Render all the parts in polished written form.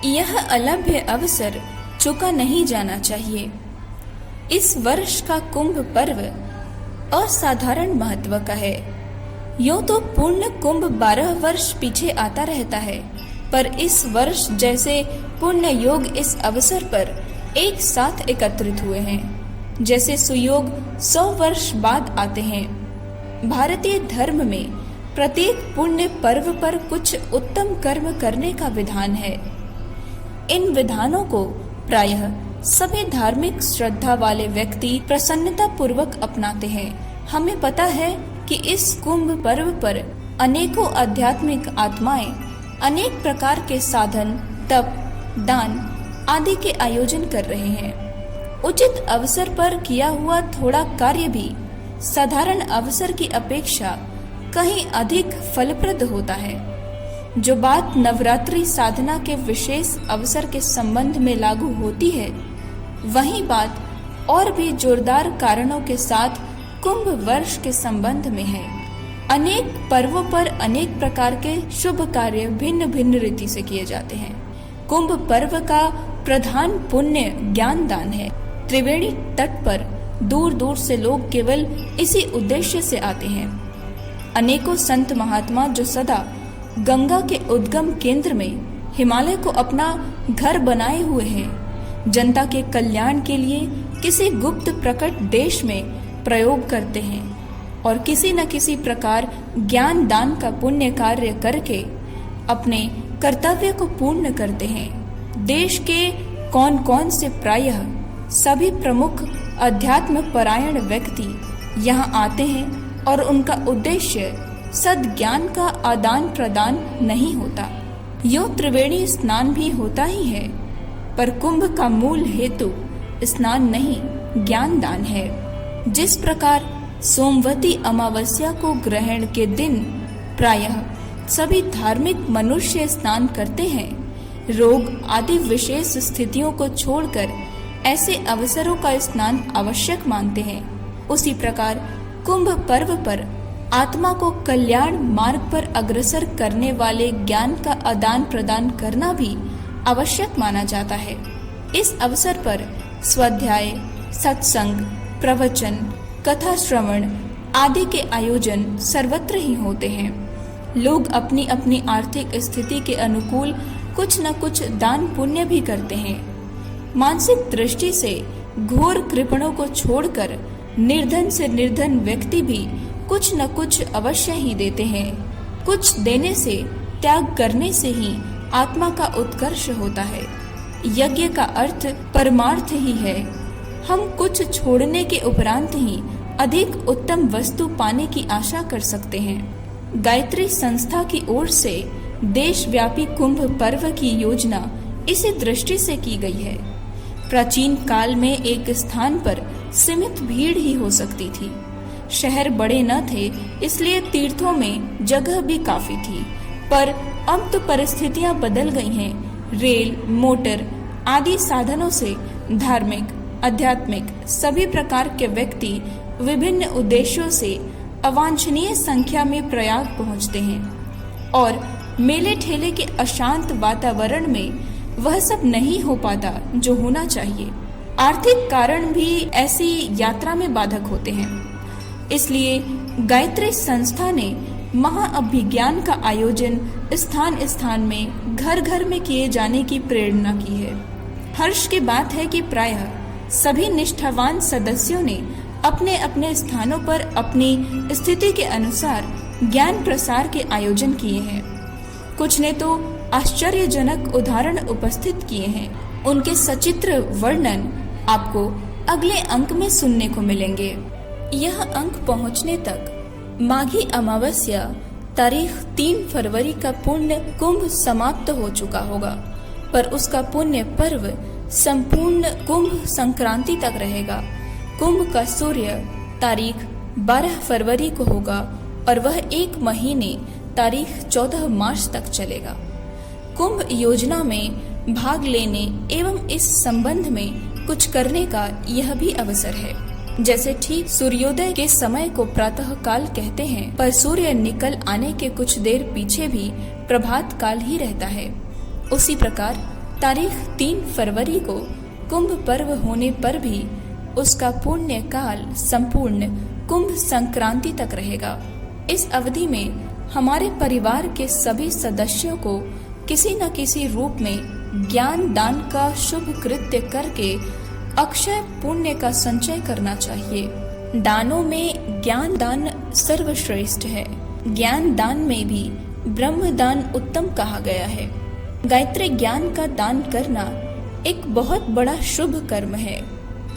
यह अलभ्य अवसर चुका नहीं जाना चाहिए। इस वर्ष का कुंभ पर्व असाधारण महत्व का है। यूं तो पूर्ण कुंभ 12 वर्ष पीछे आता रहता है, पर इस वर्ष जैसे पुण्य योग इस अवसर पर एक साथ एकत्रित हुए हैं, जैसे सुयोग 100 वर्ष बाद आते हैं। भारतीय धर्म में प्रत्येक पुण्य पर्व पर कुछ उत्तम कर्म करने का विधान है। इन विधानों को प्रायः सभी धार्मिक श्रद्धा वाले व्यक्ति प्रसन्नता पूर्वक अपनाते हैं। हमें पता है कि इस कुंभ पर्व पर अनेकों आध्यात्मिक आत्माएं अनेक प्रकार के साधन, तप, दान आदि के आयोजन कर रहे हैं। उचित अवसर पर किया हुआ थोड़ा कार्य भी साधारण अवसर की अपेक्षा कहीं अधिक फलप्रद होता है। जो बात नवरात्रि साधना के विशेष अवसर के संबंध में लागू होती है, वही बात और भी जोरदार कारणों के साथ कुंभ वर्ष के संबंध में है। अनेक पर्वों पर अनेक प्रकार के शुभ कार्य भिन्न भिन्न रीति से किए जाते हैं। कुंभ पर्व का प्रधान पुण्य ज्ञान दान है। त्रिवेणी तट पर दूर दूर से लोग केवल इसी उद्देश्य से आते हैं। अनेकों संत महात्मा जो सदा गंगा के उद्गम केंद्र में हिमालय को अपना घर बनाए हुए हैं, जनता के कल्याण के लिए किसी गुप्त प्रकट देश में प्रयोग करते हैं और किसी न किसी प्रकार ज्ञान दान का पुण्य कार्य करके अपने कर्तव्य को पूर्ण करते हैं। देश के कौन कौन से प्रायः सभी प्रमुख अध्यात्म परायण व्यक्ति यहाँ आते हैं और उनका उद्देश्य सद्ज्ञान का आदान प्रदान नहीं होता। यूं त्रिवेणी स्नान भी होता ही है, पर कुंभ का मूल हेतु स्नान नहीं, ज्ञान दान है। जिस प्रकार सोमवती अमावस्या को ग्रहण के दिन प्रायः सभी धार्मिक मनुष्य स्नान करते हैं, रोग आदि विशेष स्थितियों को छोड़कर ऐसे अवसरों का स्नान आवश्यक मानते हैं, उसी प्रकार कुंभ पर्व पर आत्मा को कल्याण मार्ग पर अग्रसर करने वाले ज्ञान का आदान प्रदान करना भी आवश्यक माना जाता है। इस अवसर पर स्वाध्याय, सत्संग, प्रवचन, कथा श्रवण आदि के आयोजन सर्वत्र ही होते हैं। लोग अपनी अपनी आर्थिक स्थिति के अनुकूल कुछ न कुछ दान पुण्य भी करते हैं। मानसिक दृष्टि से घोर कृपणों को छोड़कर निर्धन से निर्धन व्यक्ति भी कुछ न कुछ अवश्य ही देते हैं। कुछ देने से, त्याग करने से ही आत्मा का उत्कर्ष होता है। यज्ञ का अर्थ परमार्थ ही है। हम कुछ छोड़ने के उपरांत ही अधिक उत्तम वस्तु पाने की आशा कर सकते हैं। गायत्री संस्था की ओर से देशव्यापी कुंभ पर्व की योजना इसी दृष्टि से की गई है। प्राचीन काल में एक स्थान पर सीमित भीड़ ही हो सकती थी। शहर बड़े न थे, इसलिए तीर्थों में जगह भी काफी थी। पर अब तो परिस्थितियां बदल गई हैं। रेल, मोटर आदि साधनों से धार्मिक, आध्यात्मिक सभी प्रकार के व्यक्ति विभिन्न उद्देश्यों से अवांछनीय संख्या में प्रयाग पहुंचते हैं और मेले ठेले के अशांत वातावरण में वह सब नहीं हो पाता जो होना चाहिए। आर्थिक कारण भी ऐसी यात्रा में बाधक होते हैं। इसलिए गायत्री संस्था ने महाअभिज्ञान का आयोजन स्थान स्थान में, घर घर में किए जाने की प्रेरणा की है। हर्ष की बात है कि प्रायः सभी निष्ठावान सदस्यों ने अपने अपने स्थानों पर अपनी स्थिति के अनुसार ज्ञान प्रसार के आयोजन किए हैं। कुछ ने तो आश्चर्यजनक उदाहरण उपस्थित किए हैं। उनके सचित्र वर्णन आपको अगले अंक में सुनने को मिलेंगे। यह अंक पहुंचने तक माघी अमावस्या तारीख 3 फरवरी का पुण्य कुंभ समाप्त हो चुका होगा, पर उसका पुण्य पर्व संपूर्ण कुंभ संक्रांति तक रहेगा। कुंभ का सूर्य तारीख 12 फरवरी को होगा और वह 1 महीने तारीख 14 मार्च तक चलेगा। कुंभ योजना में भाग लेने एवं इस संबंध में कुछ करने का यह भी अवसर है। जैसे ठीक सूर्योदय के समय को प्रातः काल कहते हैं, पर सूर्य निकल आने के कुछ देर पीछे भी प्रभात काल ही रहता है। उसी प्रकार तारीख 3 फरवरी को कुंभ पर्व होने पर भी उसका पुण्य काल संपूर्ण कुंभ संक्रांति तक रहेगा। इस अवधि में हमारे परिवार के सभी सदस्यों को किसी न किसी रूप में ज्ञान दान का शुभ कृत्य करके अक्षय पुण्य का संचय करना चाहिए। दानों में ज्ञान दान सर्वश्रेष्ठ है। ज्ञान दान में भी ब्रह्म दान उत्तम कहा गया है। गायत्री ज्ञान का दान करना एक बहुत बड़ा शुभ कर्म है,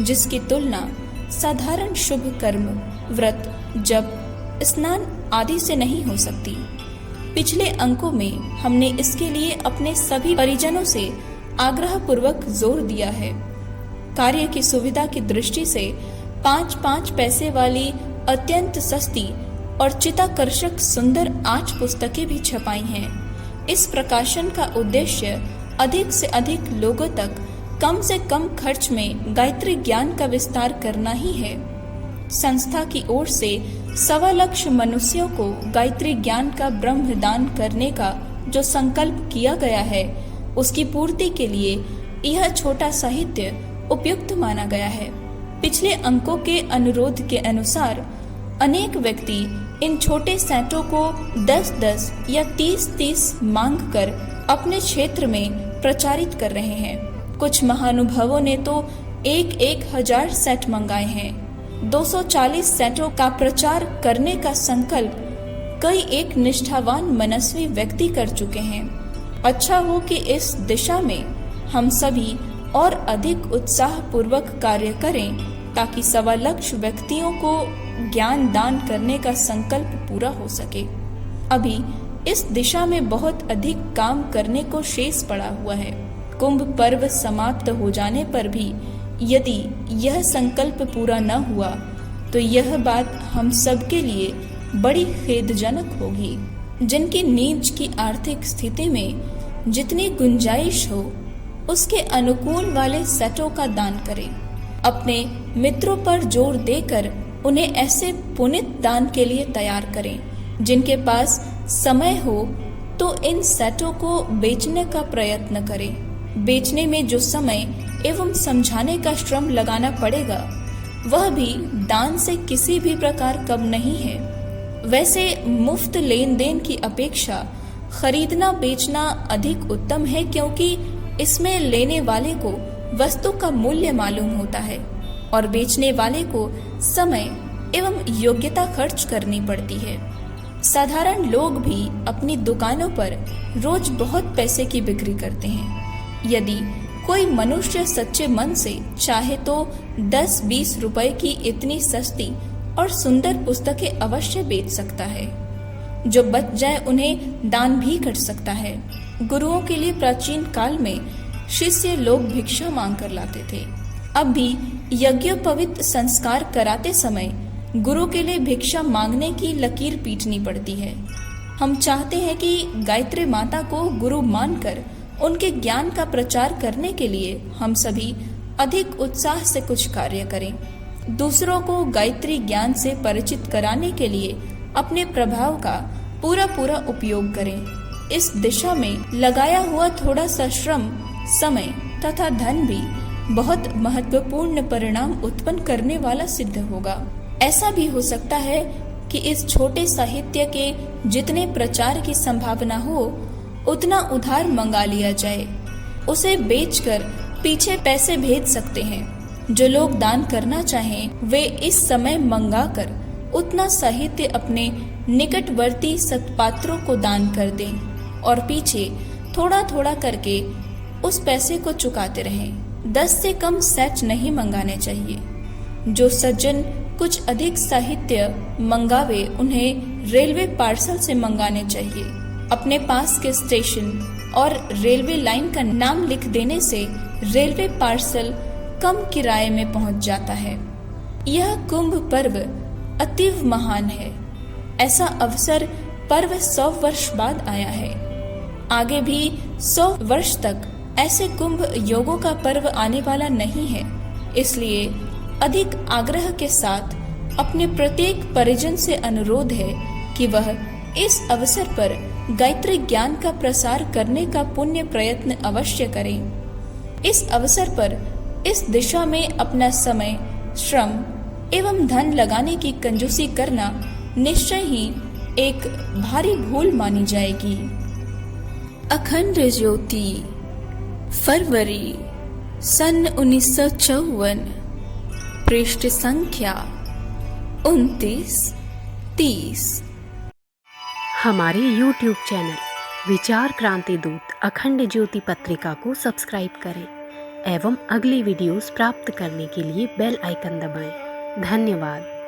जिसकी तुलना साधारण शुभ कर्म, व्रत, जप, स्नान आदि से नहीं हो सकती। पिछले अंकों में हमने इसके लिए अपने सभी परिजनों से आग्रह पूर्वक जोर दिया है। कार्य की सुविधा की दृष्टि से 5-5 पैसे वाली अत्यंत सस्ती और चित्ताकर्षक सुंदर 8 पुस्तकें भी छपाई हैं। इस प्रकाशन का उद्देश्य अधिक से अधिक लोगों तक कम से कम खर्च में गायत्री ज्ञान का विस्तार करना ही है। संस्था की ओर से 1.25 लाख मनुष्यों को गायत्री ज्ञान का ब्रह्म दान करने का जो संकल्प किया गया है, उसकी पूर्ति के लिए यह छोटा साहित्य उपयुक्त माना गया है। पिछले अंकों के अनुरोध के अनुसार अनेक व्यक्ति इन छोटे सेटों को 10-10 या 30-30 मांग कर अपने क्षेत्र में प्रचारित कर रहे हैं। कुछ महानुभावों ने तो 1,000 सेट मंगाए हैं। 240 सेटों का प्रचार करने का संकल्प कई एक निष्ठावान मनस्वी व्यक्ति कर चुके हैं। अच्छा हो कि इस दिशा में हम सभी और अधिक उत्साह पूर्वक कार्य करें, ताकि 1.25 लाख व्यक्तियों को ज्ञान दान करने का संकल्प पूरा हो सके। अभी इस दिशा में बहुत अधिक काम करने को शेष पड़ा हुआ है। कुंभ पर्व समाप्त हो जाने पर भी यदि यह संकल्प पूरा न हुआ तो यह बात हम सबके लिए बड़ी खेदजनक होगी। जिनकी नीच की आर्थिक स्थिति में जितनी गुंजाइश हो, उसके अनुकूल वाले सेटों का दान करें। अपने मित्रों पर जोर देकर उन्हें ऐसे पुनित दान के लिए तैयार करें। जिनके पास समय हो तो इन सेटों को बेचने का प्रयत्न करें। बेचने में जो समय एवं समझाने का श्रम लगाना पड़ेगा, वह भी दान से किसी भी प्रकार कम नहीं है। वैसे मुफ्त लेन देन की अपेक्षा खरीदना बेचना अधिक उत्तम है, क्योंकि इसमें लेने वाले को वस्तु का मूल्य मालूम होता है और बेचने वाले को समय एवं योग्यता खर्च करनी पड़ती है। साधारण लोग भी अपनी दुकानों पर रोज बहुत पैसे की बिक्री करते हैं। यदि कोई मनुष्य सच्चे मन से चाहे तो 10-20 रुपए की इतनी सस्ती और सुंदर पुस्तकें अवश्य बेच सकता है। जो बच जाए उन्हें दान भी कर सकता है। गुरुओं के लिए प्राचीन काल में शिष्य लोग भिक्षा मांग कर लाते थे। अब भी यज्ञोपवीत संस्कार कराते समय गुरु के लिए भिक्षा मांगने की लकीर पीटनी पड़ती है। हम चाहते हैं कि गायत्री माता को गुरु मानकर उनके ज्ञान का प्रचार करने के लिए हम सभी अधिक उत्साह से कुछ कार्य करें। दूसरों को गायत्री ज्ञान से परिचित कराने के लिए अपने प्रभाव का पूरा उपयोग करें। इस दिशा में लगाया हुआ थोड़ा सा श्रम, समय तथा धन भी बहुत महत्वपूर्ण परिणाम उत्पन्न करने वाला सिद्ध होगा। ऐसा भी हो सकता है कि इस छोटे साहित्य के जितने प्रचार की संभावना हो, उतना उधार मंगा लिया जाए। उसे बेचकर पीछे पैसे भेज सकते हैं। जो लोग दान करना चाहें, वे इस समय मंगाकर उतना साहित्य अपने निकटवर्ती सत्पात्रों को दान कर दें और पीछे थोड़ा थोड़ा करके उस पैसे को चुकाते रहें। 10 से कम सेट नहीं मंगाने चाहिए। जो सज्जन कुछ अधिक साहित्य मंगावे, उन्हें रेलवे पार्सल से मंगाने चाहिए। अपने पास के स्टेशन और रेलवे लाइन का नाम लिख देने से रेलवे पार्सल कम किराए में पहुंच जाता है। यह कुंभ पर्व अतीव महान है। ऐसा अवसर पर्व 100 वर्ष बाद आया है। आगे भी 100 वर्ष तक ऐसे कुंभ योगों का पर्व आने वाला नहीं है। इसलिए अधिक आग्रह के साथ अपने प्रत्येक परिजन से अनुरोध है कि वह इस अवसर पर गायत्री ज्ञान का प्रसार करने का पुण्य प्रयत्न अवश्य करें। इस अवसर पर इस दिशा में अपना समय, श्रम एवं धन लगाने की कंजूसी करना निश्चय ही एक भारी भूल मानी जाएगी। अखंड ज्योति, फरवरी सन 1954, पृष्ठ संख्या 29-30। हमारे YouTube चैनल विचार क्रांति दूत अखंड ज्योति पत्रिका को सब्सक्राइब करें एवं अगली वीडियोस प्राप्त करने के लिए बेल आइकन दबाएं। धन्यवाद।